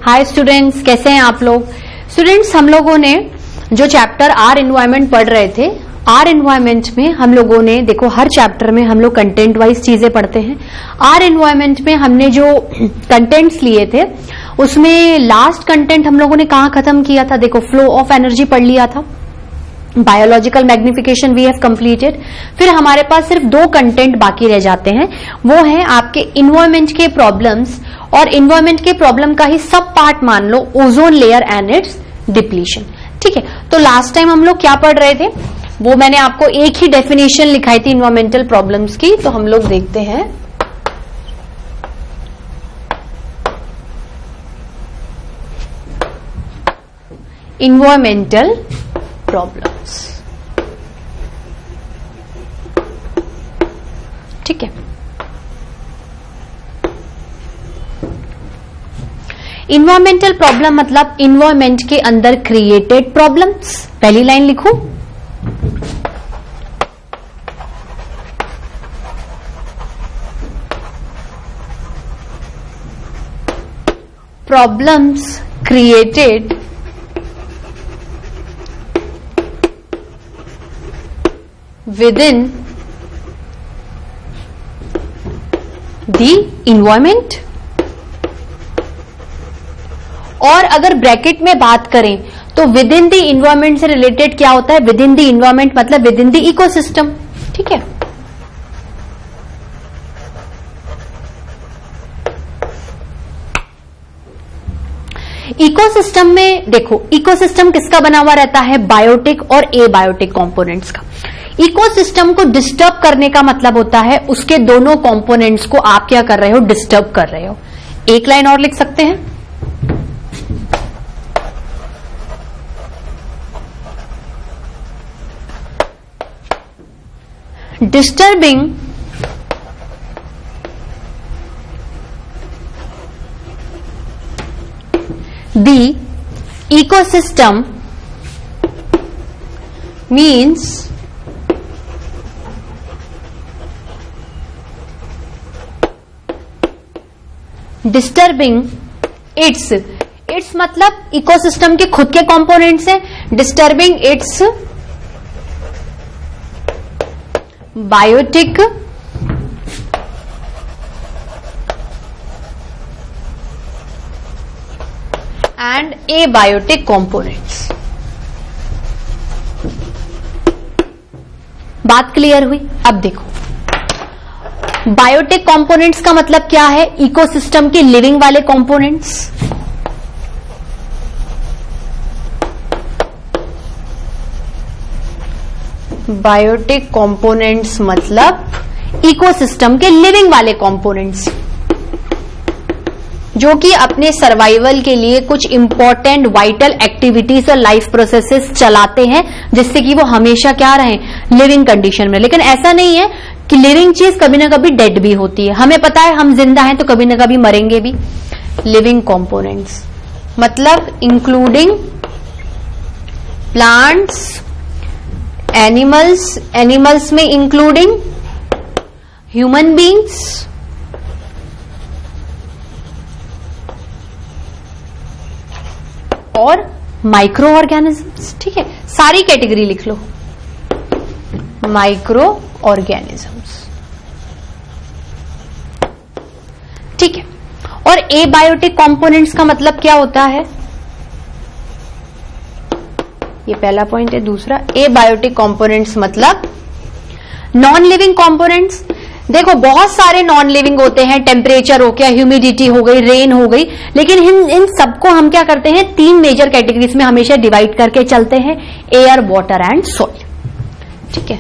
Hi students, कैसे हैं आप लोग। स्टूडेंट्स, हम लोगों ने जो चैप्टर आर एनवायरमेंट पढ़ रहे थे, आर एनवायरमेंट में हम लोगों ने देखो हर चैप्टर में हम लोग कंटेंट वाइज चीजें पढ़ते हैं। आर एनवायरमेंट में हमने जो कंटेंट्स लिए थे उसमें लास्ट कंटेंट हम लोगों ने कहाँ खत्म किया था, देखो फ्लो ऑफ एनर्जी पढ़ लिया था, biological magnification we have completed. फिर हमारे पास सिर्फ दो कंटेंट बाकी रह जाते हैं, वो है आपके इन्वायरमेंट के प्रॉब्लम्स, और इन्वायरमेंट के प्रॉब्लम का ही सब पार्ट मान लो ozone layer and its depletion. ठीक है, तो लास्ट टाइम हम लोग क्या पढ़ रहे थे, वो मैंने आपको एक ही डेफिनेशन लिखाई थी इन्वायरमेंटल प्रॉब्लम्स की, तो हम लोग देखते हैं। इन्वायरमेंटल प्रॉब्लम्स, ठीक है। इन्वायरमेंटल प्रॉब्लम मतलब इन्वायरमेंट के अंदर क्रिएटेड प्रॉब्लम्स। पहली लाइन लिखो, problems created within the environment। और अगर ब्रैकेट में बात करें तो विद इन द इन्वायरमेंट से रिलेटेड क्या होता है, विद इन द इन्वायरमेंट मतलब विद इन द इकोसिस्टम। ठीक है, इकोसिस्टम में देखो इकोसिस्टम किसका बना हुआ रहता है, बायोटिक और एबायोटिक कंपोनेंट्स का। इकोसिस्टम को डिस्टर्ब करने का मतलब होता है उसके दोनों कंपोनेंट्स को आप क्या कर रहे हो, डिस्टर्ब कर रहे हो। एक लाइन और लिख सकते हैं, disturbing the ecosystem means disturbing its मतलब इकोसिस्टम के खुद के कंपोनेंट्स हैं, disturbing its biotic and abiotic components. बात क्लियर हुई। अब देखो बायोटिक कंपोनेंट्स का मतलब क्या है, इकोसिस्टम के लिविंग वाले कंपोनेंट्स। बायोटिक कंपोनेंट्स मतलब इकोसिस्टम के लिविंग वाले कंपोनेंट्स जो कि अपने सर्वाइवल के लिए कुछ इंपॉर्टेंट वाइटल एक्टिविटीज और लाइफ प्रोसेसेस चलाते हैं जिससे कि वो हमेशा क्या रहे, लिविंग कंडीशन में। लेकिन ऐसा नहीं है कि लिविंग चीज कभी ना कभी डेड भी होती है, हमें पता है हम जिंदा हैं तो कभी ना कभी मरेंगे भी। लिविंग कंपोनेंट्स मतलब इंक्लूडिंग प्लांट्स, एनिमल्स में इंक्लूडिंग ह्यूमन बींग्स, और माइक्रो ऑर्गेनिजम्स। ठीक है, सारी कैटेगरी लिख लो, माइक्रो ऑर्गेनिजम्स। ठीक है, और एबायोटिक कंपोनेंट्स का मतलब क्या होता है, ये पहला पॉइंट है। दूसरा, एबायोटिक कंपोनेंट्स मतलब नॉन लिविंग कंपोनेंट्स। देखो बहुत सारे नॉन लिविंग होते हैं, टेम्परेचर हो गया, ह्यूमिडिटी हो गई, रेन हो गई, लेकिन इन सबको हम क्या करते हैं, तीन मेजर कैटेगरीज में हमेशा डिवाइड करके चलते हैं, एयर, वाटर एंड सॉइल। ठीक है,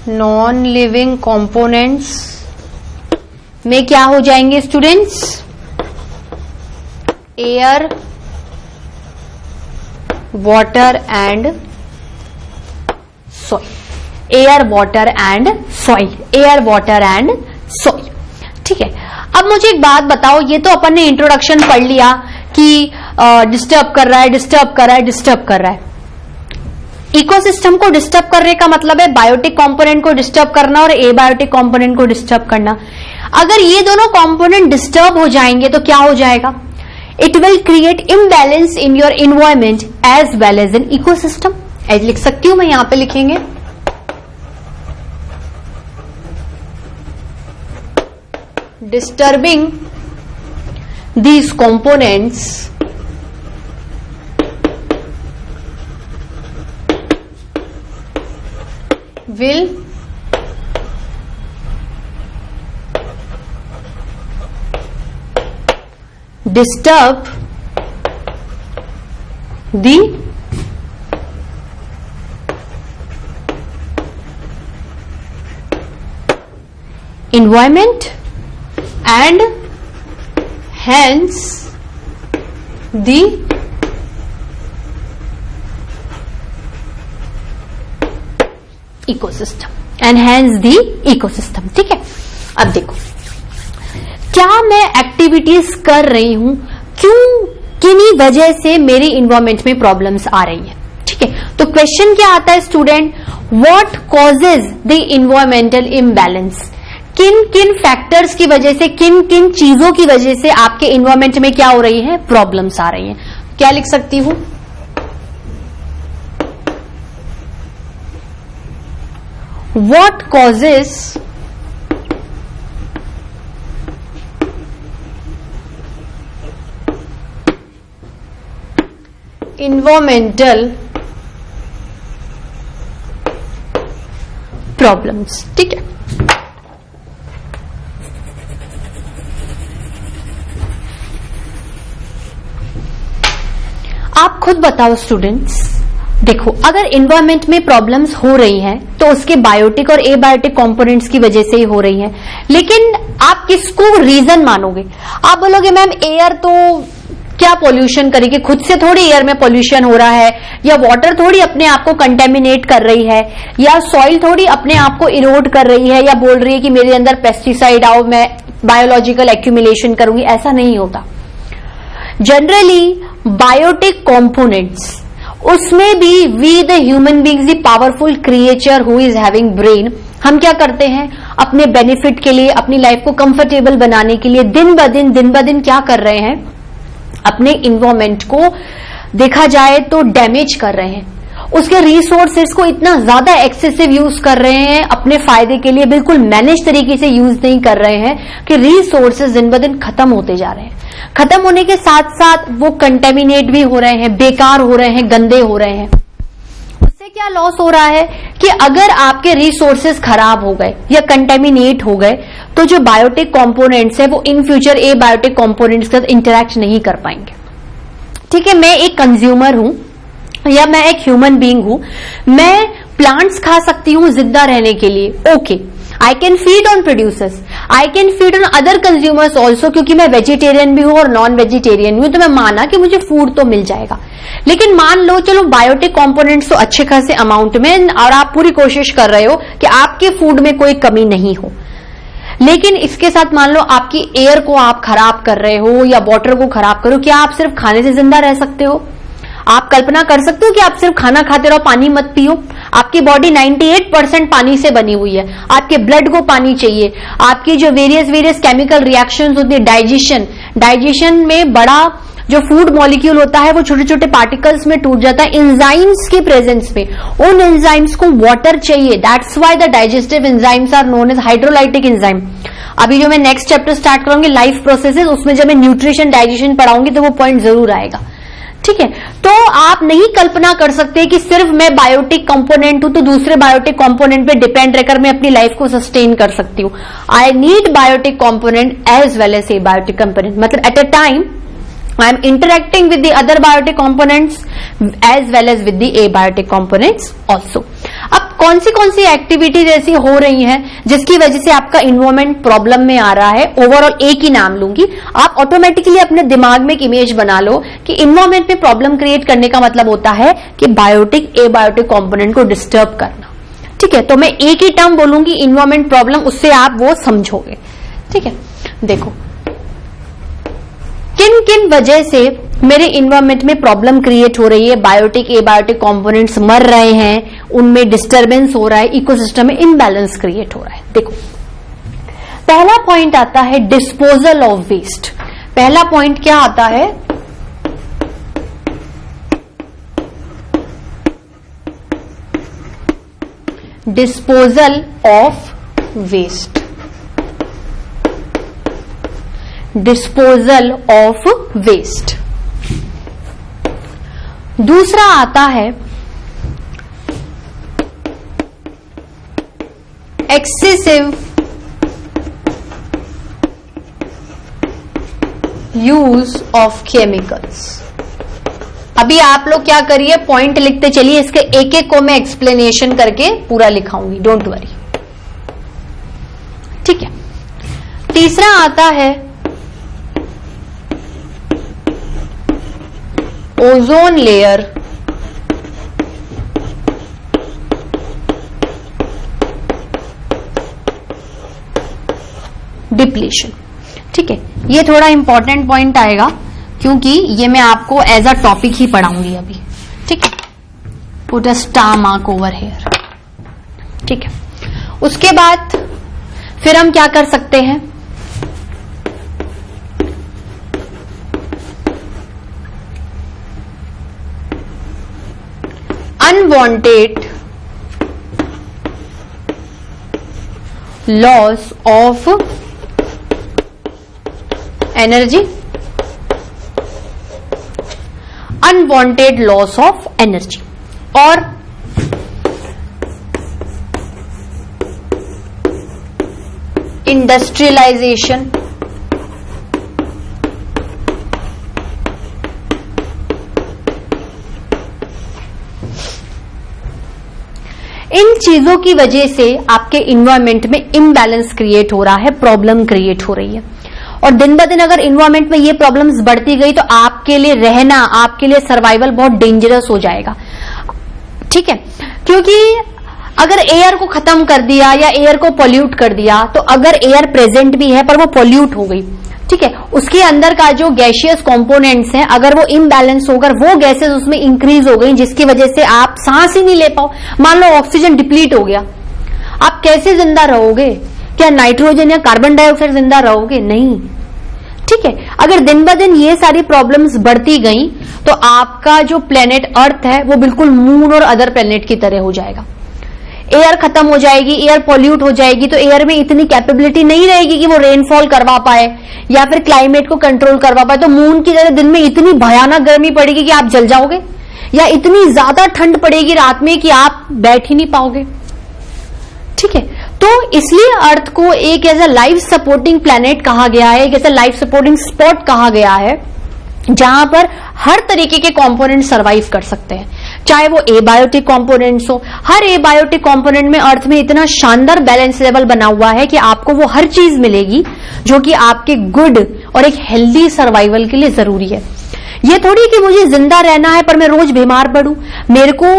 नॉन लिविंग कंपोनेंट्स में क्या हो जाएंगे students, air, water and soil. Air, water and soil, air, water and soil. ठीक है, अब मुझे एक बात बताओ, ये तो अपन ने इंट्रोडक्शन पढ़ लिया कि डिस्टर्ब कर रहा है, डिस्टर्ब कर रहा है, डिस्टर्ब कर रहा है। इकोसिस्टम को डिस्टर्ब करने का मतलब है बायोटिक कंपोनेंट को डिस्टर्ब करना और एबायोटिक कंपोनेंट को डिस्टर्ब करना। अगर ये दोनों कंपोनेंट डिस्टर्ब हो जाएंगे तो क्या हो जाएगा? It will create imbalance in your environment as well as in ecosystem. As लिख सकती हूं मैं, यहां पे लिखेंगे disturbing these components will disturb the environment and hence the ecosystem and hence the ecosystem। ठीक है, अब देखो क्या मैं एक्टिविटीज कर रही हूं, क्यों, किन्हीं वजह से मेरी इन्वायरमेंट में प्रॉब्लम्स आ रही हैं। ठीक है, तो क्वेश्चन क्या आता है student, what causes the environmental imbalance, किन किन फैक्टर्स की वजह से, किन किन चीजों की वजह से आपके इन्वायरमेंट में क्या हो रही है, प्रॉब्लम्स आ रही हैं। क्या लिख सकती हूं, व्हाट कॉजेस इन्वायरमेंटल प्रॉब्लम्स। ठीक है, आप खुद बताओ स्टूडेंट्स, देखो अगर एनवायरनमेंट में प्रॉब्लम्स हो रही हैं तो उसके बायोटिक और एबायोटिक कंपोनेंट्स की वजह से ही हो रही हैं, लेकिन आप किसको रीजन मानोगे? आप बोलोगे मैम एयर तो क्या पोल्यूशन करेगी, खुद से थोड़ी एयर में पोल्यूशन हो रहा है, या वाटर थोड़ी अपने आप को कंटेमिनेट कर रही है, या सॉइल थोड़ी अपने आप को इरोड कर रही है, या बोल रही है कि मेरे अंदर पेस्टिसाइड आओ मैं बायोलॉजिकल एक्यूमुलेशन करूंगी। ऐसा नहीं होता। जनरली बायोटिक कंपोनेंट्स, उसमें भी we the human beings the powerful creature who is having brain, हम क्या करते हैं अपने बेनिफिट के लिए, अपनी लाइफ को कंफर्टेबल बनाने के लिए दिन ब दिन क्या कर रहे हैं, अपने इन्वायरमेंट को देखा जाए तो डैमेज कर रहे हैं, उसके रिसोर्सेज को इतना ज्यादा एक्सेसिव यूज कर रहे हैं अपने फायदे के लिए, बिल्कुल मैनेज तरीके से यूज नहीं कर रहे हैं कि रिसोर्सेज दिन ब दिन खत्म होते जा रहे हैं। खत्म होने के साथ साथ वो कंटेमिनेट भी हो रहे हैं, बेकार हो रहे हैं, गंदे हो रहे हैं। उससे क्या लॉस हो रहा है कि अगर आपके रिसोर्सेज खराब हो गए या कंटेमिनेट हो गए तो जो बायोटिक कंपोनेंट्स है वो इन फ्यूचर एबायोटिक कंपोनेंट्स के साथ इंटरेक्ट नहीं कर पाएंगे। ठीक है, मैं एक कंज्यूमर हूं या मैं एक ह्यूमन बीइंग हूं, मैं प्लांट्स खा सकती हूं जिंदा रहने के लिए, okay, I can feed on producers, I can feed on other consumers also, क्योंकि मैं वेजिटेरियन भी हूं और नॉन वेजिटेरियन भी हूं, तो मैं माना कि मुझे फूड तो मिल जाएगा। लेकिन मान लो चलो बायोटिक कंपोनेंट्स तो अच्छे खासे अमाउंट में, और आप पूरी कोशिश कर रहे हो कि आपके फूड में कोई कमी नहीं हो, लेकिन इसके साथ मान लो आपकी एयर को आप खराब कर रहे हो या वाटर को खराब करो, क्या आप सिर्फ खाने से जिंदा रह सकते हो? आप कल्पना कर सकते हो कि आप सिर्फ खाना खाते रहो, पानी मत पियो? आपकी बॉडी 98% पानी से बनी हुई है, आपके ब्लड को पानी चाहिए, आपकी जो वेरियस केमिकल रिएक्शंस होती है, डाइजेशन में बड़ा जो फूड मॉलिक्यूल होता है वो छोटे छोटे पार्टिकल्स में टूट जाता है एंजाइम्स के प्रेजेंस में, उन एंजाइम्स को वाटर चाहिए, that's why the digestive enzymes are known as hydrolytic enzyme. अभी जो मैं नेक्स्ट चैप्टर स्टार्ट करूंगी लाइफ प्रोसेसेस, उसमें जब मैं न्यूट्रिशन डाइजेशन पढ़ाऊंगी तो वो पॉइंट जरूर आएगा। ठीक है, तो आप नहीं कल्पना कर सकते कि सिर्फ मैं बायोटिक कंपोनेंट हूं तो दूसरे बायोटिक कंपोनेंट पे डिपेंड रहकर मैं अपनी लाइफ को सस्टेन कर सकती हूं। I need biotic component as well as abiotic component, मतलब at a time I am interacting with the other biotic components as well as with the abiotic components also। अब कौन सी activities ऐसी हो रही हैं जिसकी वजह से आपका इन्वायरमेंट प्रॉब्लम में आ रहा है? ओवरऑल एक ही नाम लूंगी, आप ऑटोमेटिकली अपने दिमाग में एक इमेज बना लो कि इन्वायरमेंट में प्रॉब्लम क्रिएट करने का मतलब होता है कि बायोटिक एबायोटिक कंपोनेंट को डिस्टर्ब करना। ठीक है, तो मैं एक ही टर्म बोलूंगी इन्वायरमेंट प्रॉब्लम, उससे आप वो समझोगे। ठीक है, देखो किन किन वजह से मेरे इन्वायरमेंट में प्रॉब्लम क्रिएट हो रही है, बायोटिक एबायोटिक कंपोनेंट्स मर रहे हैं, उनमें डिस्टरबेंस हो रहा है, इकोसिस्टम में इम्बैलेंस क्रिएट हो रहा है। देखो पहला पॉइंट आता है डिस्पोजल ऑफ वेस्ट। पहला पॉइंट क्या आता है? Disposal of waste. Disposal of waste. दूसरा आता है एक्सेसिव यूज ऑफ केमिकल्स। अभी आप लोग क्या करिए, पॉइंट लिखते चलिए, इसके एक एक को मैं एक्सप्लेनेशन करके पूरा लिखाऊंगी, डोंट वरी, ठीक है। तीसरा आता है ओजोन लेयर डिप्लीशन। ठीक है, ये थोड़ा इंपॉर्टेंट पॉइंट आएगा क्योंकि ये मैं आपको एज अ टॉपिक ही पढ़ाऊंगी अभी। ठीक है, put a star mark over here. ठीक है, उसके बाद फिर हम क्या कर सकते हैं, unwanted loss of energy, unwanted loss of energy और इंडस्ट्रियलाइजेशन, इन चीजों की वजह से आपके इन्वायरमेंट में इम्बैलेंस क्रिएट हो रहा है, प्रॉब्लम क्रिएट हो रही है। और दिन ब दिन अगर इन्वायरमेंट में ये प्रॉब्लम्स बढ़ती गई तो आपके लिए रहना, आपके लिए सर्वाइवल बहुत डेंजरस हो जाएगा। ठीक है, क्योंकि अगर एयर को खत्म कर दिया या एयर को पोल्यूट कर दिया तो अगर एयर प्रेजेंट भी है पर वो पोल्यूट हो गई, ठीक है, उसके अंदर का जो गैसियस कंपोनेंट्स हैं अगर वो इम्बैलेंस होकर वो गैसेस उसमें इंक्रीज हो गई जिसकी वजह से आप सांस ही नहीं ले पाओ। मान लो ऑक्सीजन डिप्लीट हो गया, आप कैसे जिंदा रहोगे? क्या नाइट्रोजन या कार्बन डाइऑक्साइड जिंदा रहोगे? नहीं। ठीक है, अगर दिन ब दिन ये सारी प्रॉब्लम्स बढ़ती गई तो आपका जो प्लेनेट अर्थ है वो बिल्कुल मून और अदर प्लेनेट की तरह हो जाएगा। एयर खत्म हो जाएगी, एयर पॉल्यूट हो जाएगी तो एयर में इतनी कैपेबिलिटी नहीं रहेगी कि वो रेनफॉल करवा पाए या फिर क्लाइमेट को कंट्रोल करवा पाए। तो मून की तरह दिन में इतनी भयानक गर्मी पड़ेगी कि आप जल जाओगे, या इतनी ज्यादा ठंड पड़ेगी रात में कि आप बैठ ही नहीं पाओगे। ठीक है, तो इसलिए अर्थ को एक as a life supporting planet कहा गया है, एक as a life supporting spot कहा गया है जहां पर हर तरीके के कंपोनेंट सरवाइव कर सकते हैं, चाहे वो एबायोटिक कंपोनेंट्स हो। हर एबायोटिक कंपोनेंट में अर्थ में इतना शानदार बैलेंस लेवल बना हुआ है कि आपको वो हर चीज मिलेगी जो कि आपके गुड और एक हेल्दी सर्वाइवल के लिए जरूरी है। ये थोड़ी कि मुझे जिंदा रहना है पर मैं रोज बीमार पड़ूं, मेरे को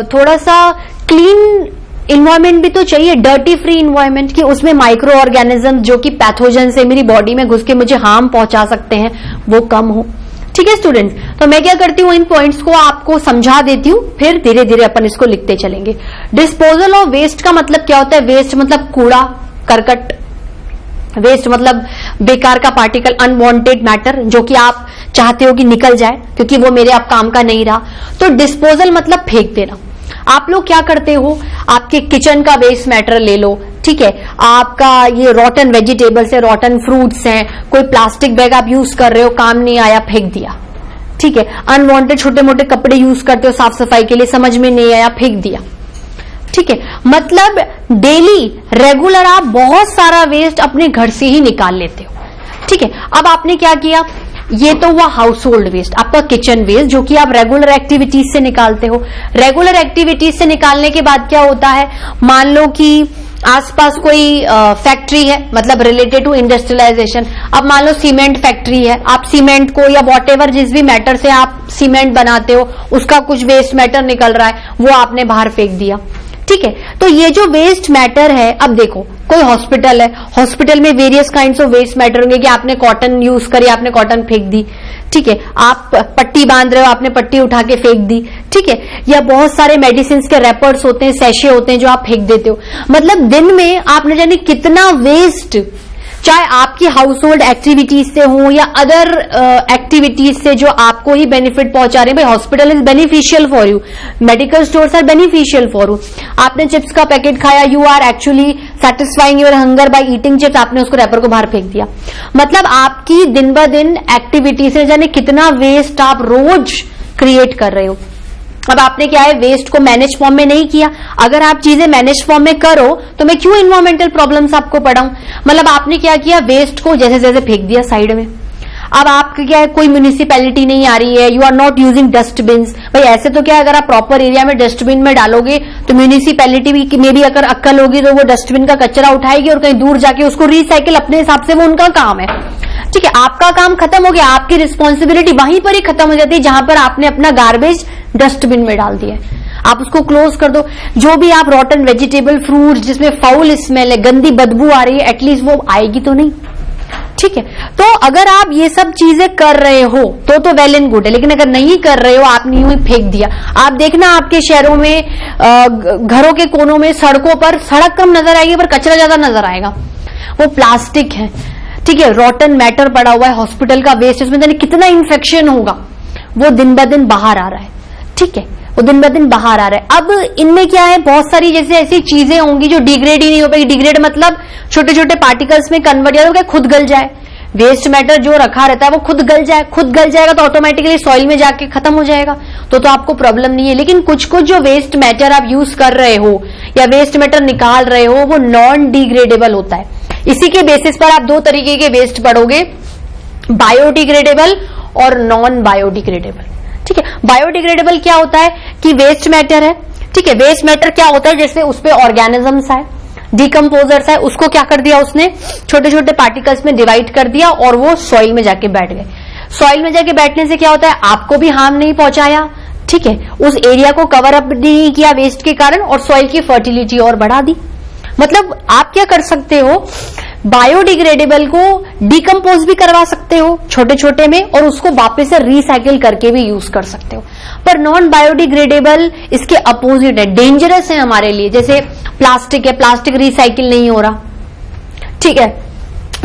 थोड़ा सा क्लीन इन्वायरमेंट भी तो चाहिए, डर्टी फ्री इन्वायरमेंट, कि उसमें माइक्रो ऑर्गेनिज्म जो कि पैथोजन से मेरी बॉडी में घुस के मुझे हार्म पहुंचा सकते हैं वो कम हो। ठीक है स्टूडेंट, तो मैं क्या करती हूँ, इन पॉइंट्स को आपको समझा देती हूँ, फिर धीरे धीरे अपन इसको लिखते चलेंगे। डिस्पोजल ऑफ वेस्ट का मतलब क्या होता है? वेस्ट मतलब कूड़ा करकट, वेस्ट मतलब बेकार का पार्टिकल, अनवांटेड मैटर जो कि आप चाहते हो कि निकल जाए क्योंकि वो मेरे अब काम का नहीं रहा। तो डिस्पोजल मतलब फेंक देना। आप लोग क्या करते हो, आपके किचन का वेस्ट मैटर ले लो, ठीक है, आपका ये रॉटन वेजिटेबल्स है, रॉटन फ्रूट्स हैं, कोई प्लास्टिक बैग आप यूज कर रहे हो, काम नहीं आया, फेंक दिया। ठीक है, अनवांटेड छोटे मोटे कपड़े यूज करते हो साफ सफाई के लिए, समझ में नहीं आया, फेंक दिया। ठीक है, मतलब डेली रेगुलर आप बहुत सारा वेस्ट अपने घर से ही निकाल लेते हो। ठीक है, अब आपने क्या किया, ये तो हुआ हाउस होल्ड वेस्ट, आपका किचन वेस्ट जो कि आप रेगुलर एक्टिविटीज से निकालते हो। रेगुलर एक्टिविटीज से निकालने के बाद क्या होता है, मान लो कि आसपास कोई फैक्ट्री है, मतलब रिलेटेड टू इंडस्ट्रियलाइजेशन। अब मान लो सीमेंट फैक्ट्री है, आप सीमेंट को या वॉटेवर जिस भी मैटर से आप सीमेंट बनाते हो उसका कुछ वेस्ट मैटर निकल रहा है, वो आपने बाहर फेंक दिया। ठीक है। तो ये जो वेस्ट मैटर है, अब देखो कोई हॉस्पिटल है, हॉस्पिटल में various kinds of waste matter होंगे कि आपने कॉटन यूज करी, आपने कॉटन फेंक दी, ठीक है। आप पट्टी बांध रहे हो, आपने पट्टी उठा के फेंक दी, ठीक है। या बहुत सारे मेडिसिन के रैपर्स होते हैं, सैशे होते हैं जो आप फेंक देते हो। मतलब दिन में आपने जाने कितना वेस्ट, चाहे आपकी हाउस होल्ड एक्टिविटीज से हो या अदर एक्टिविटीज से जो आपको ही बेनिफिट पहुंचा रहे हैं। भाई hospital is beneficial for you, medical stores are beneficial for you. आपने चिप्स का पैकेट खाया, you are actually satisfying your hunger by eating chips, आपने उसको रैपर को बाहर फेंक दिया। मतलब आपकी दिन ब दिन एक्टिविटी से जाने कितना वेस्ट आप रोज क्रिएट कर रहे हो। अब आपने क्या है, वेस्ट को मैनेज फॉर्म में नहीं किया। अगर आप चीजें मैनेज फॉर्म में करो तो मैं क्यों इन्वायरमेंटल प्रॉब्लम्स आपको पढ़ाऊं। मतलब आपने क्या किया, वेस्ट को जैसे जैसे फेंक दिया साइड में। अब आपकी क्या है, कोई म्यूनिसिपैलिटी नहीं आ रही है, you are not using dustbins. भाई ऐसे तो क्या है, अगर आप प्रॉपर एरिया में डस्टबिन में डालोगे तो म्यूनिसिपैलिटी में भी अगर अक्कल होगी तो वो डस्टबिन का कचरा उठाएगी और कहीं दूर जाके उसको रिसाइकिल अपने हिसाब से, वो उनका काम है, ठीक है। आपका काम खत्म हो गया, आपकी रिस्पॉन्सिबिलिटी वहीं पर ही खत्म हो जाती है जहां पर आपने अपना गार्बेज डस्टबिन में डाल दिया है। आप उसको क्लोज कर दो। जो भी आप रॉटन वेजिटेबल, फ्रूट जिसमें फाउल स्मेल है, गंदी बदबू आ रही है, एटलीस्ट वो आएगी तो नहीं, ठीक है। तो अगर आप ये सब चीजें कर रहे हो तो वेल एंड गुड है, लेकिन अगर नहीं कर रहे हो, आपने यूं ही फेंक दिया। आप देखना आपके शहरों में घरों के कोनों में, सड़कों पर सड़क कम नजर आएगी पर कचरा ज्यादा नजर आएगा। वो प्लास्टिक है, ठीक है, रॉटन मैटर पड़ा हुआ है, हॉस्पिटल का वेस्ट, इसमें जाने कितना इन्फेक्शन होगा, वो दिन ब दिन बाहर आ रहा है, ठीक है, वो दिन ब दिन बाहर आ रहा है। अब इनमें क्या है, बहुत सारी जैसे ऐसी चीजें होंगी जो डिग्रेड ही नहीं हो पाएगी। डिग्रेड मतलब छोटे छोटे पार्टिकल्स में कन्वर्ट, या तो खुद गल जाए, वेस्ट मैटर जो रखा रहता है वो खुद गल जाए, खुद गल जाएगा तो ऑटोमेटिकली सॉइल में जाके खत्म हो जाएगा, तो आपको प्रॉब्लम नहीं है। लेकिन कुछ कुछ जो वेस्ट मैटर आप यूज कर रहे हो या वेस्ट मैटर निकाल रहे हो वो नॉन डिग्रेडेबल होता है। इसी के बेसिस पर आप दो तरीके के वेस्ट पढ़ोगे, बायोडिग्रेडेबल और नॉन बायोडिग्रेडेबल, ठीक है। बायोडिग्रेडेबल क्या होता है कि वेस्ट मैटर है, ठीक है, वेस्ट मैटर क्या होता है, जैसे उस पे ऑर्गेनिजम्स आए, डिकम्पोजर्स है, उसको क्या कर दिया उसने, छोटे छोटे पार्टिकल्स में डिवाइड कर दिया और वो सॉइल में जाके बैठ गए। सॉइल में जाके बैठने से क्या होता है, आपको भी हार्म नहीं पहुंचाया, ठीक है, उस एरिया को कवर अप नहीं किया वेस्ट के कारण, और सॉइल की फर्टिलिटी और बढ़ा दी। मतलब आप क्या कर सकते हो, बायोडिग्रेडेबल को डिकम्पोज भी करवा सकते हो छोटे छोटे में, और उसको वापस से रिसाइकिल करके भी यूज कर सकते हो। पर नॉन बायोडिग्रेडेबल इसके अपोजिट है, डेंजरस है हमारे लिए। जैसे प्लास्टिक है, प्लास्टिक रिसाइकिल नहीं हो रहा, ठीक है,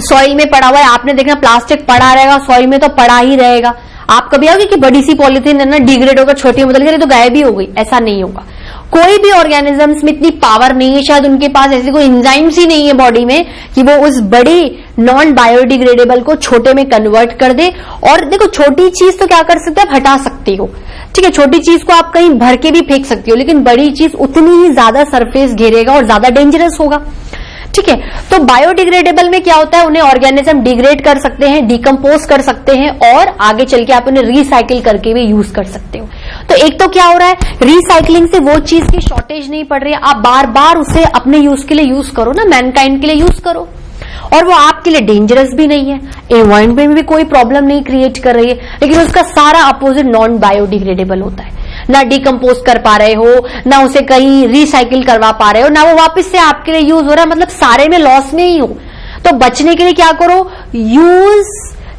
सॉइल में पड़ा हुआ है, आपने देखना प्लास्टिक पड़ा रहेगा सॉइल में तो पड़ा ही रहेगा। आप कभी आओगे कि बड़ी सी पॉलिथीन है ना, डिग्रेड होकर छोटी बदल गई तो गायब ही हो गई, ऐसा नहीं होगा। कोई भी ऑर्गेनिजम्स में इतनी पावर नहीं है, शायद उनके पास ऐसी कोई एंजाइम्स ही नहीं है बॉडी में कि वो उस बड़ी नॉन बायोडिग्रेडेबल को छोटे में कन्वर्ट कर दे। और देखो छोटी चीज तो क्या कर सकते हो, आप हटा सकती हो, ठीक है, छोटी चीज को आप कहीं भर के भी फेंक सकती हो, लेकिन बड़ी चीज उतनी ही ज्यादा सरफेस घेरेगा और ज्यादा डेंजरस होगा, ठीक है। तो बायोडिग्रेडेबल में क्या होता है, उन्हें ऑर्गेनिज्म डिग्रेड कर सकते हैं, डिकम्पोज कर सकते हैं, और आगे चल के आप उन्हें रिसाइकिल करके भी यूज कर सकते हो। तो एक तो क्या हो रहा है, रिसाइकलिंग से वो चीज की शॉर्टेज नहीं पड़ रही है, आप बार बार उसे अपने यूज के लिए यूज करो ना, मैनकाइंड के लिए यूज करो, और वो आपके लिए डेंजरस भी नहीं है, एनवायरमेंट में भी कोई प्रॉब्लम नहीं क्रिएट कर रही है। लेकिन उसका सारा अपोजिट नॉन बायोडिग्रेडेबल होता है, ना डिकम्पोज कर पा रहे हो, ना उसे कहीं रिसाइकिल करवा पा रहे हो, ना वो वापस से आपके लिए यूज हो रहा है, मतलब सारे में लॉस में ही हो। तो बचने के लिए क्या करो, use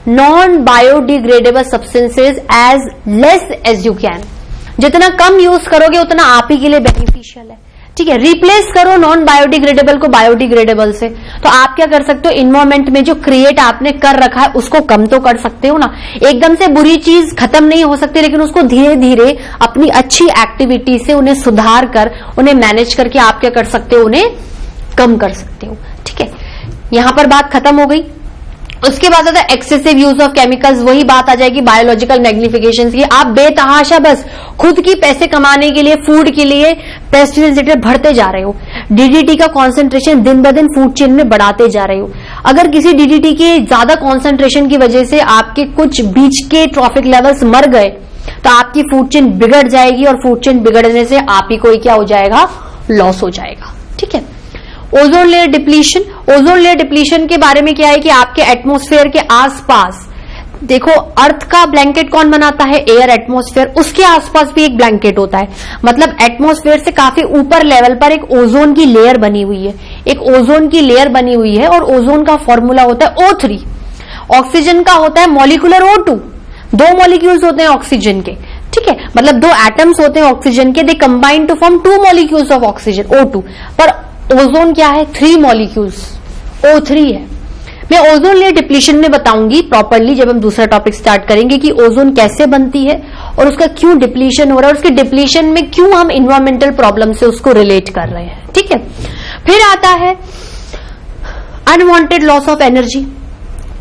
non biodegradable substances as less as you can. जितना कम यूज करोगे उतना आप ही के लिए बेनिफिशियल है, ठीक है। रिप्लेस करो नॉन बायोडिग्रेडेबल को बायोडिग्रेडेबल से। तो आप क्या कर सकते हो, इन्वायरमेंट में जो क्रिएट आपने कर रखा है उसको कम तो कर सकते हो ना। एकदम से बुरी चीज खत्म नहीं हो सकती, लेकिन उसको धीरे धीरे अपनी अच्छी एक्टिविटी से उन्हें सुधार कर, उन्हें मैनेज करके आप क्या कर सकते हो, उन्हें कम कर सकते हो, ठीक है। यहां पर बात खत्म हो गई। उसके बाद आता है एक्सेसिव यूज ऑफ केमिकल्स, वही बात आ जाएगी बायोलॉजिकल मैग्निफिकेशन की। आप बेतहाशा बस खुद की पैसे कमाने के लिए, फूड के लिए पेस्टिसाइड भरते जा रहे हो, डीडीटी का कॉन्सेंट्रेशन दिन ब दिन फूड चेन में बढ़ाते जा रहे हो। अगर किसी डीडीटी के ज्यादा कॉन्सेंट्रेशन की वजह से आपके कुछ बीच के ट्रॉफिक लेवल्स मर गए तो आपकी फूड चेन बिगड़ जाएगी, और फूड चेन बिगड़ने से आप ही को क्या हो जाएगा, लॉस हो जाएगा, ठीक है। Ozone layer depletion, ozone layer depletion के बारे में क्या है कि आपके एटमॉस्फेयर के आसपास देखो अर्थ का ब्लैंकेट कौन बनाता है? Air, atmosphere. उसके आसपास भी एक ब्लैंकेट होता है, मतलब एटमॉस्फेयर से काफी ऊपर लेवल पर एक ओजोन की लेयर बनी हुई है, एक ओजोन की लेयर बनी हुई है, और ओजोन का फॉर्मूला होता है O3। ऑक्सीजन का होता है मॉलिक्यूलर O2। 2 मॉलिक्यूल्स होते हैं ऑक्सीजन के, ठीक है, मतलब 2 एटम्स होते हैं ऑक्सीजन के, they combine to form 2 molecules of oxygen O2। पर ओजोन क्या है? 3 मॉलिक्यूल्स, O3 है। मैं ओजोन लेयर डिप्लीशन में बताऊंगी प्रॉपरली जब हम दूसरा टॉपिक स्टार्ट करेंगे कि ओजोन कैसे बनती है और उसका क्यों डिप्लीशन हो रहा है, और उसके डिप्लीशन में क्यों हम इन्वायरमेंटल प्रॉब्लम से उसको रिलेट कर रहे हैं, ठीक है। फिर आता है अनवांटेड लॉस ऑफ एनर्जी,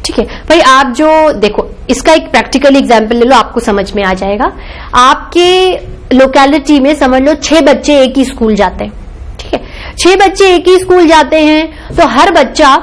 ठीक है भाई। आप जो देखो, इसका एक प्रैक्टिकल एग्जांपल ले लो, आपको समझ में आ जाएगा। आपके लोकेलिटी में समझ लो 6 बच्चे एक ही स्कूल जाते हैं, ठीक है। 6 बच्चे एक ही स्कूल जाते हैं तो हर बच्चा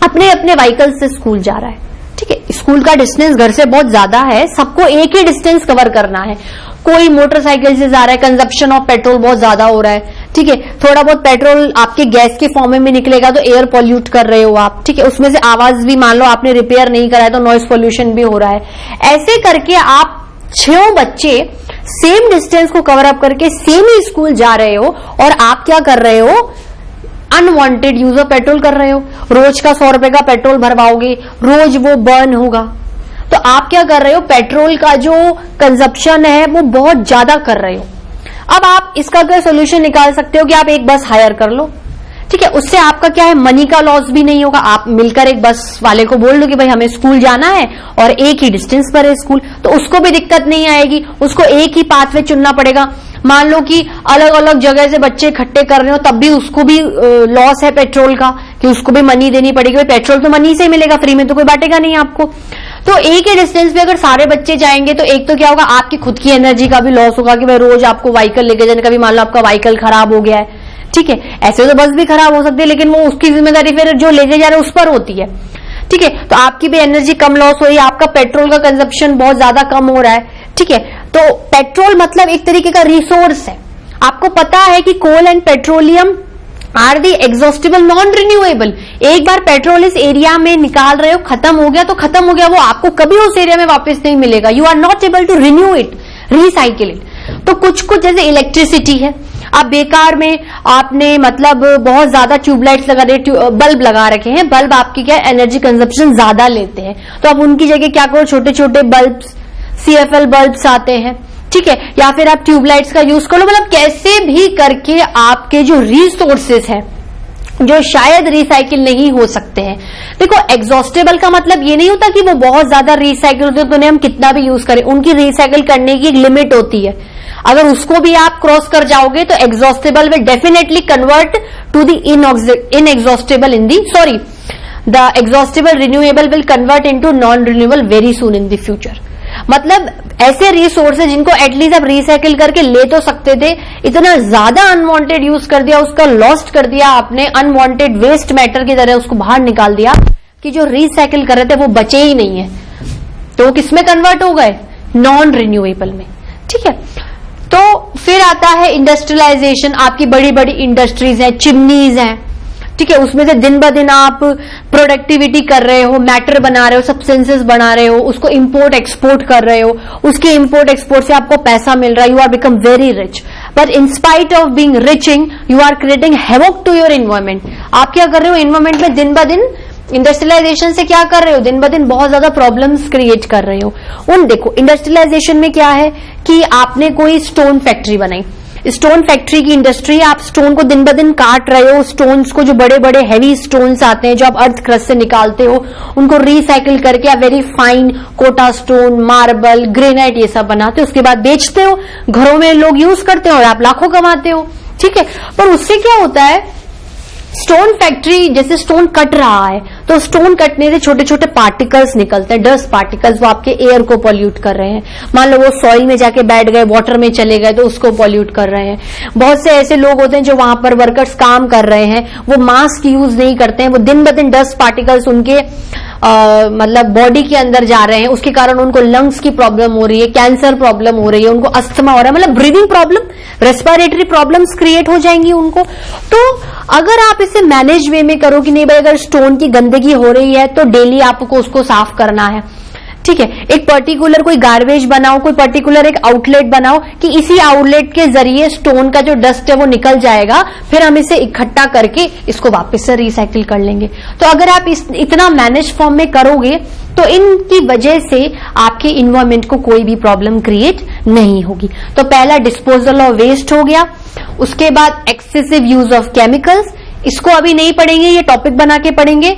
अपने अपने व्हीकल से स्कूल जा रहा है, ठीक है। स्कूल का डिस्टेंस घर से बहुत ज्यादा है, सबको एक ही डिस्टेंस कवर करना है। कोई मोटरसाइकिल से जा रहा है, कंजप्शन ऑफ पेट्रोल बहुत ज्यादा हो रहा है, ठीक है। थोड़ा बहुत पेट्रोल आपके गैस के फॉर्म में निकलेगा तो एयर पॉल्यूट कर रहे हो आप, ठीक है। उसमें से आवाज भी मान लो आपने रिपेयर नहीं करा है तो नॉइस पॉल्यूशन भी हो रहा है। ऐसे करके आप 6 बच्चे सेम डिस्टेंस को कवर अप करके सेम ही स्कूल जा रहे हो, और आप क्या कर रहे हो? अनवांटेड यूज ऑफ पेट्रोल कर रहे हो। रोज का 100 रुपए का पेट्रोल भरवाओगे, रोज वो बर्न होगा, तो आप क्या कर रहे हो? पेट्रोल का जो कंजप्शन है वो बहुत ज्यादा कर रहे हो। अब आप इसका क्या सोल्यूशन निकाल सकते हो कि आप एक बस हायर कर लो, ठीक है। उससे आपका क्या है? मनी का लॉस भी नहीं होगा। आप मिलकर एक बस वाले को बोल दो कि भाई हमें स्कूल जाना है और एक ही डिस्टेंस पर है स्कूल, तो उसको भी दिक्कत नहीं आएगी, उसको एक ही पाथवे चुनना पड़ेगा। मान लो कि अलग अलग जगह से बच्चे इकट्ठे कर रहे हो, तब भी उसको भी लॉस है पेट्रोल का, कि उसको भी मनी देनी पड़ेगी। पेट्रोल तो मनी से ही मिलेगा, फ्री में तो कोई बांटेगा नहीं आपको। तो एक ही डिस्टेंस पे अगर सारे बच्चे जाएंगे तो एक तो क्या होगा? आपकी खुद की एनर्जी का भी लॉस होगा कि भाई रोज आपको व्हीकल लेके जाने का भी, मान लो आपका व्हीकल खराब हो गया है, ठीक है। ऐसे तो बस भी खराब हो सकती है, लेकिन वो उसकी जिम्मेदारी फिर जो लेके जा रहे हैं उस पर होती है, ठीक है। तो आपकी भी एनर्जी कम लॉस हो रही है, आपका पेट्रोल का कंजप्शन बहुत ज्यादा कम हो रहा है, ठीक है। तो पेट्रोल मतलब एक तरीके का रिसोर्स है। आपको पता है कि coal and petroleum are the exhaustible non renewable. एक बार पेट्रोल इस एरिया में निकाल रहे हो, खत्म हो गया तो खत्म हो गया, वो आपको कभी उस एरिया में वापस नहीं मिलेगा। You are not able to renew it, recycle it. तो कुछ कुछ जैसे इलेक्ट्रिसिटी है, आप बेकार में आपने मतलब बहुत ज्यादा ट्यूबलाइट्स लगा रहे, बल्ब लगा रखे हैं, बल्ब आपकी क्या एनर्जी कंजप्शन ज्यादा लेते हैं, तो आप उनकी जगह क्या करो? छोटे छोटे बल्ब, CFL बल्ब्स आते हैं, ठीक है, या फिर आप ट्यूबलाइट्स का यूज कर लो। मतलब कैसे भी करके आपके जो रिसोर्सेस है जो शायद रिसाइकिल नहीं हो सकते हैं। देखो एग्जॉस्टेबल का मतलब ये नहीं होता कि वो बहुत ज्यादा रिसाइकिल होते हैं तो उन्हें हम कितना भी यूज करें, उनकी रिसाइकिल करने की एक लिमिट होती है। अगर उसको भी आप क्रॉस कर जाओगे तो exhaustible will definitely convert to the inexhaustible in the sorry the exhaustible renewable will convert into non renewable very soon in the future. मतलब ऐसे रिसोर्सेज जिनको एटलीस्ट आप रिसाइकिल करके ले तो सकते थे, इतना ज्यादा अनवांटेड यूज कर दिया, उसका लॉस्ट कर दिया आपने, अनवांटेड वेस्ट मैटर की तरह उसको बाहर निकाल दिया कि जो रिसाइकिल कर रहे थे वो बचे ही नहीं है, तो वो किसमें कन्वर्ट हो गए? नॉन रिन्यूएबल में, ठीक है। तो फिर आता है इंडस्ट्रियलाइजेशन। आपकी बड़ी बड़ी इंडस्ट्रीज हैं, चिमनीज हैं, ठीक है, उसमें से दिन ब दिन आप प्रोडक्टिविटी कर रहे हो, मैटर बना रहे हो, सब्सटेंसेस बना रहे हो, उसको इंपोर्ट एक्सपोर्ट कर रहे हो, उसके इंपोर्ट एक्सपोर्ट से आपको पैसा मिल रहा है, you are become very rich. But in spite of being riching you are creating havoc to your environment. आप क्या कर रहे हो? एनवायरमेंट में दिन ब दिन इंडस्ट्रियलाइजेशन से क्या कर रहे हो? दिन ब दिन बहुत ज्यादा प्रॉब्लम्स क्रिएट कर रहे हो। उन देखो इंडस्ट्रियलाइजेशन में क्या है कि आपने कोई स्टोन फैक्ट्री बनाई, स्टोन फैक्ट्री की इंडस्ट्री, आप स्टोन को दिन ब दिन काट रहे हो, स्टोन्स को जो बड़े बड़े हैवी स्टोन्स आते हैं जो आप अर्थ क्रस्ट से निकालते हो उनको रिसाइकिल करके आप very fine Kota stone, marble, granite ये सब बनाते हो, उसके बाद बेचते हो, घरों में लोग यूज करते हो और आप लाखों कमाते हो, ठीक है। पर उससे क्या होता है? स्टोन फैक्ट्री जैसे स्टोन कट रहा है तो स्टोन कटने से छोटे छोटे पार्टिकल्स निकलते हैं, डस्ट पार्टिकल्स, वो आपके एयर को पॉल्यूट कर रहे हैं। मान लो वो सॉइल में जाके बैठ गए, वाटर में चले गए तो उसको पॉल्यूट कर रहे हैं। बहुत से ऐसे लोग होते हैं जो वहां पर वर्कर्स काम कर रहे हैं, वो मास्क यूज नहीं करते हैं, वो दिन ब दिन डस्ट पार्टिकल्स उनके मतलब बॉडी के अंदर जा रहे हैं, उसके कारण उनको लंग्स की प्रॉब्लम हो रही है, कैंसर प्रॉब्लम हो रही है, उनको अस्थमा हो रहा है, मतलब breathing problem, respiratory problems create हो जाएंगी उनको। तो अगर आप इसे मैनेज वे में करो कि नहीं भाई अगर स्टोन की गंदगी हो रही है तो डेली आपको उसको साफ करना है, ठीक है, एक पर्टिकुलर कोई गार्बेज बनाओ, कोई पर्टिकुलर एक आउटलेट बनाओ कि इसी आउटलेट के जरिए स्टोन का जो डस्ट है वो निकल जाएगा, फिर हम इसे इकट्ठा करके इसको वापस से रिसाइकिल कर लेंगे। तो अगर आप इतना मैनेज फॉर्म में करोगे तो इनकी वजह से आपके इन्वायरमेंट को कोई भी प्रॉब्लम क्रिएट नहीं होगी। तो पहला डिस्पोजल ऑफ वेस्ट हो गया। उसके बाद एक्सेसिव यूज ऑफ केमिकल्स, इसको अभी नहीं पढ़ेंगे, ये टॉपिक बना के पढ़ेंगे।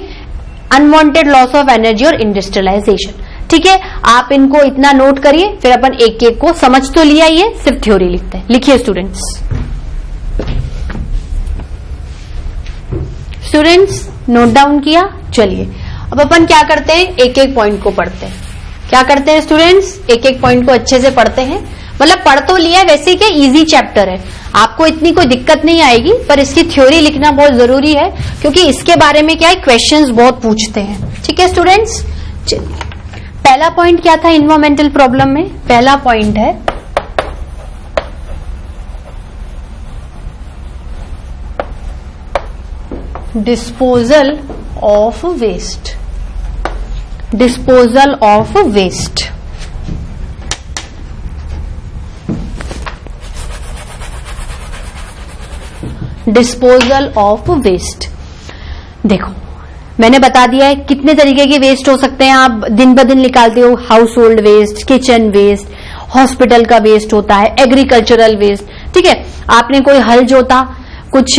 अनवांटेड लॉस ऑफ एनर्जी और इंडस्ट्रियलाइजेशन। ठीक है, आप इनको इतना नोट करिए, फिर अपन एक एक को समझ तो लिया, ये सिर्फ थ्योरी लिखते हैं। लिखिए स्टूडेंट्स। स्टूडेंट्स नोट डाउन किया? चलिए अब अपन क्या करते हैं, एक एक पॉइंट को पढ़ते हैं। क्या करते हैं स्टूडेंट्स, एक एक पॉइंट को अच्छे से पढ़ते हैं। मतलब पढ़ तो लिया, वैसे क्या इजी चैप्टर है, आपको इतनी कोई दिक्कत नहीं आएगी, पर इसकी थ्योरी लिखना बहुत जरूरी है क्योंकि इसके बारे में क्या है, क्वेश्चंस बहुत पूछते हैं। ठीक है स्टूडेंट्स, चलिए पहला पॉइंट क्या था इन्वायरमेंटल प्रॉब्लम में? पहला पॉइंट है disposal of waste. Disposal of waste. Disposal of waste. देखो मैंने बता दिया है कितने तरीके के वेस्ट हो सकते हैं, आप दिन ब दिन निकालते हो। Household waste, kitchen waste, hospital का वेस्ट होता है, एग्रीकल्चरल वेस्ट। ठीक है, आपने कोई हल जोता, कुछ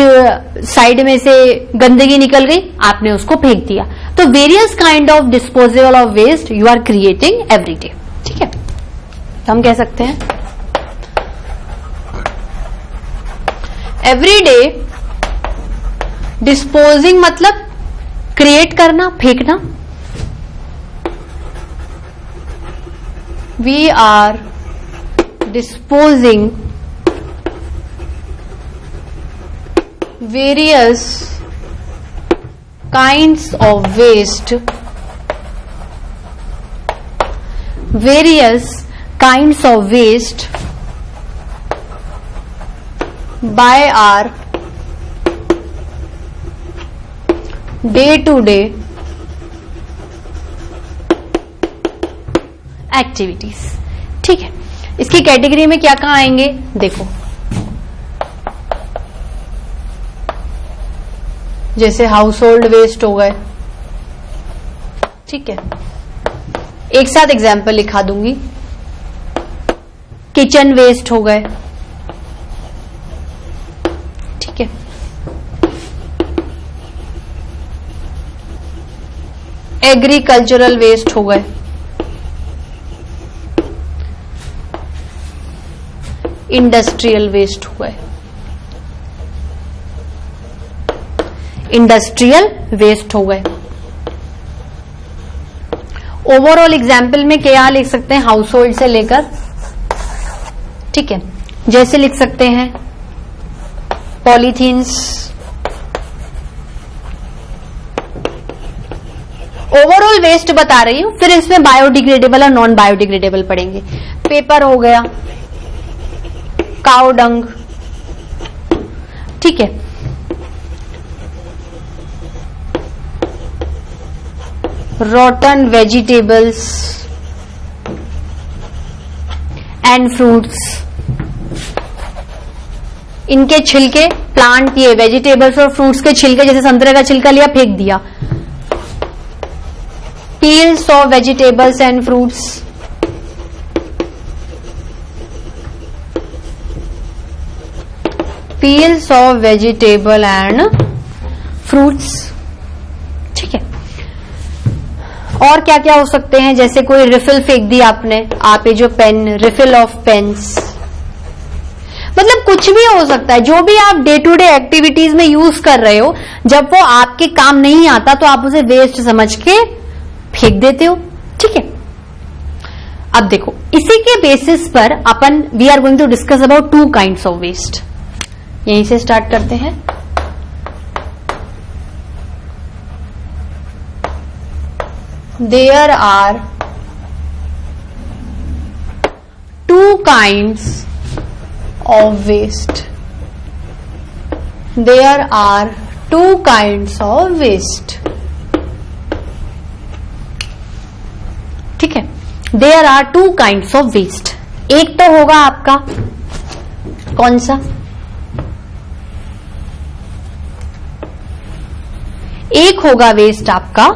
साइड में से गंदगी निकल गई, आपने उसको फेंक दिया। तो various kind of disposal of waste you are creating every day. ठीक है, तो हम कह सकते हैं एवरी डे डिस्पोजिंग, मतलब क्रिएट करना, फेंकना। We are disposing various kinds of waste, various kinds of waste by our day to day activities. ठीक है, इसकी कैटेगरी में क्या कहां आएंगे देखो, जैसे हाउस होल्ड वेस्ट हो गए। ठीक है, एक साथ एग्जाम्पल लिखा दूंगी। किचन वेस्ट हो गए। ठीक है, एग्रीकल्चरल वेस्ट हो गए, इंडस्ट्रियल वेस्ट हो गए। इंडस्ट्रियल वेस्ट हो गए। ओवरऑल एग्जाम्पल में क्या लिख सकते हैं, हाउस होल्ड से लेकर। ठीक है, जैसे लिख सकते हैं पॉलीथीन्स। ओवरऑल वेस्ट बता रही हूं, फिर इसमें बायोडिग्रेडेबल और नॉन बायोडिग्रेडेबल पढ़ेंगे। पेपर हो गया, काउ डंग। ठीक है, rotten vegetables and fruits, इनके छिलके, प्लांट ये वेजिटेबल्स और फ्रूट्स के छिलके, जैसे संतरे का छिलका लिया फेंक दिया। Peels of vegetables and fruits, peels of vegetable and fruits. ठीक है, और क्या क्या हो सकते हैं, जैसे कोई रिफिल फेंक दी आपने, आप ये जो पेन, रिफिल ऑफ पेन्स, मतलब कुछ भी हो सकता है। जो भी आप डे टू डे एक्टिविटीज में यूज कर रहे हो, जब वो आपके काम नहीं आता तो आप उसे वेस्ट समझ के फेंक देते हो। ठीक है, अब देखो इसी के बेसिस पर अपन we are going to discuss about two kinds of waste. यहीं से स्टार्ट करते हैं। There are two kinds of waste. There are two kinds of waste. ठीक है, there are two kinds of waste. एक तो होगा आपका कौन सा, एक होगा वेस्ट आपका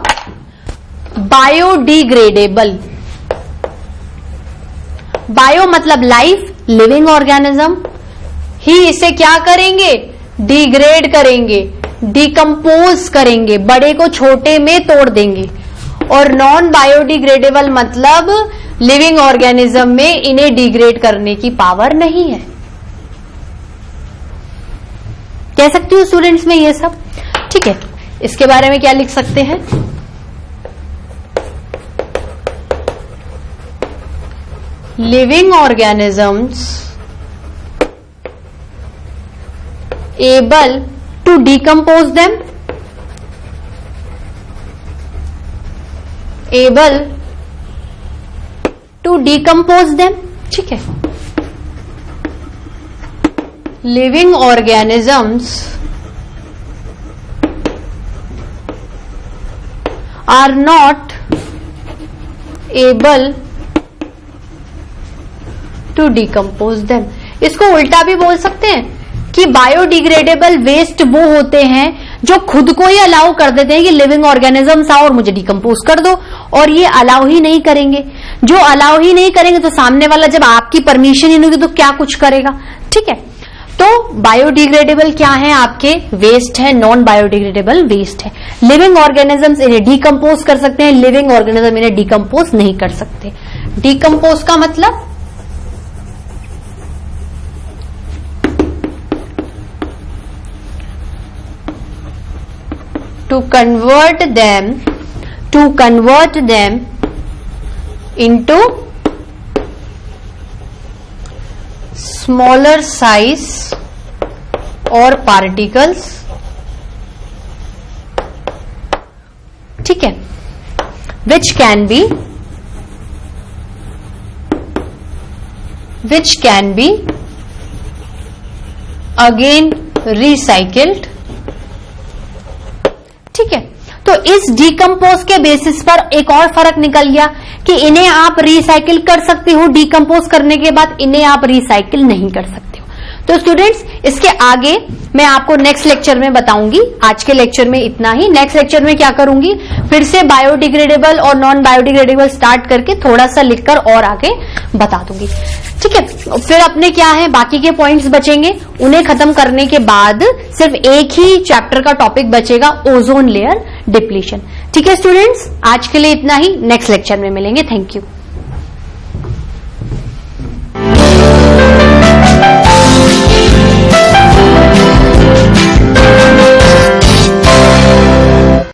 बायोडिग्रेडेबल। बायो मतलब लाइफ, लिविंग ऑर्गेनिज्म, ही इसे क्या करेंगे, डिग्रेड करेंगे, डिकम्पोज करेंगे, बड़े को छोटे में तोड़ देंगे। और नॉन बायोडिग्रेडेबल मतलब लिविंग ऑर्गेनिज्म में इन्हें डिग्रेड करने की पावर नहीं है। कह सकती हूँ स्टूडेंट्स में ये सब, ठीक है। इसके बारे में क्या लिख सकते हैं, living organisms able to decompose them, able to decompose them, ठीक है। Living organisms are not able to decompose them. इसको उल्टा भी बोल सकते हैं कि बायोडिग्रेडेबल वेस्ट वो होते हैं जो खुद को ही अलाउ कर देते हैं कि लिविंग ऑर्गेनिजम्स आओ और मुझे डिकम्पोज कर दो, और ये अलाउ ही नहीं करेंगे। जो अलाउ ही नहीं करेंगे तो सामने वाला जब आपकी परमिशन ही नहीं होगी तो क्या कुछ करेगा, ठीक है। तो बायोडिग्रेडेबल क्या है, आपके वेस्ट है, नॉन बायोडिग्रेडेबल वेस्ट है। लिविंग ऑर्गेनिजम्स इन्हें डिकम्पोज कर सकते हैं, लिविंग ऑर्गेनिज्म इन्हें डिकम्पोज नहीं कर सकते। डिकम्पोज का मतलब to convert them into smaller size or particles, ठीक है, which can be again recycled, ठीक है। तो इस डिकम्पोज के बेसिस पर एक और फर्क निकल गया कि इन्हें आप रिसाइकिल कर सकते हो, डिकम्पोज करने के बाद इन्हें आप रिसाइकिल नहीं कर सकते हो। तो स्टूडेंट्स इसके आगे मैं आपको नेक्स्ट लेक्चर में बताऊंगी। आज के लेक्चर में इतना ही। नेक्स्ट लेक्चर में क्या करूंगी, फिर से बायोडिग्रेडेबल और नॉन बायोडिग्रेडेबल स्टार्ट करके थोड़ा सा लिखकर और आगे बता दूंगी, ठीक है। फिर अपने क्या है बाकी के पॉइंट्स बचेंगे, उन्हें खत्म करने के बाद सिर्फ एक ही चैप्टर का टॉपिक बचेगा, ओजोन लेयर डिप्लीशन, ठीक है स्टूडेंट्स। आज के लिए इतना ही, नेक्स्ट लेक्चर में मिलेंगे। Thank you.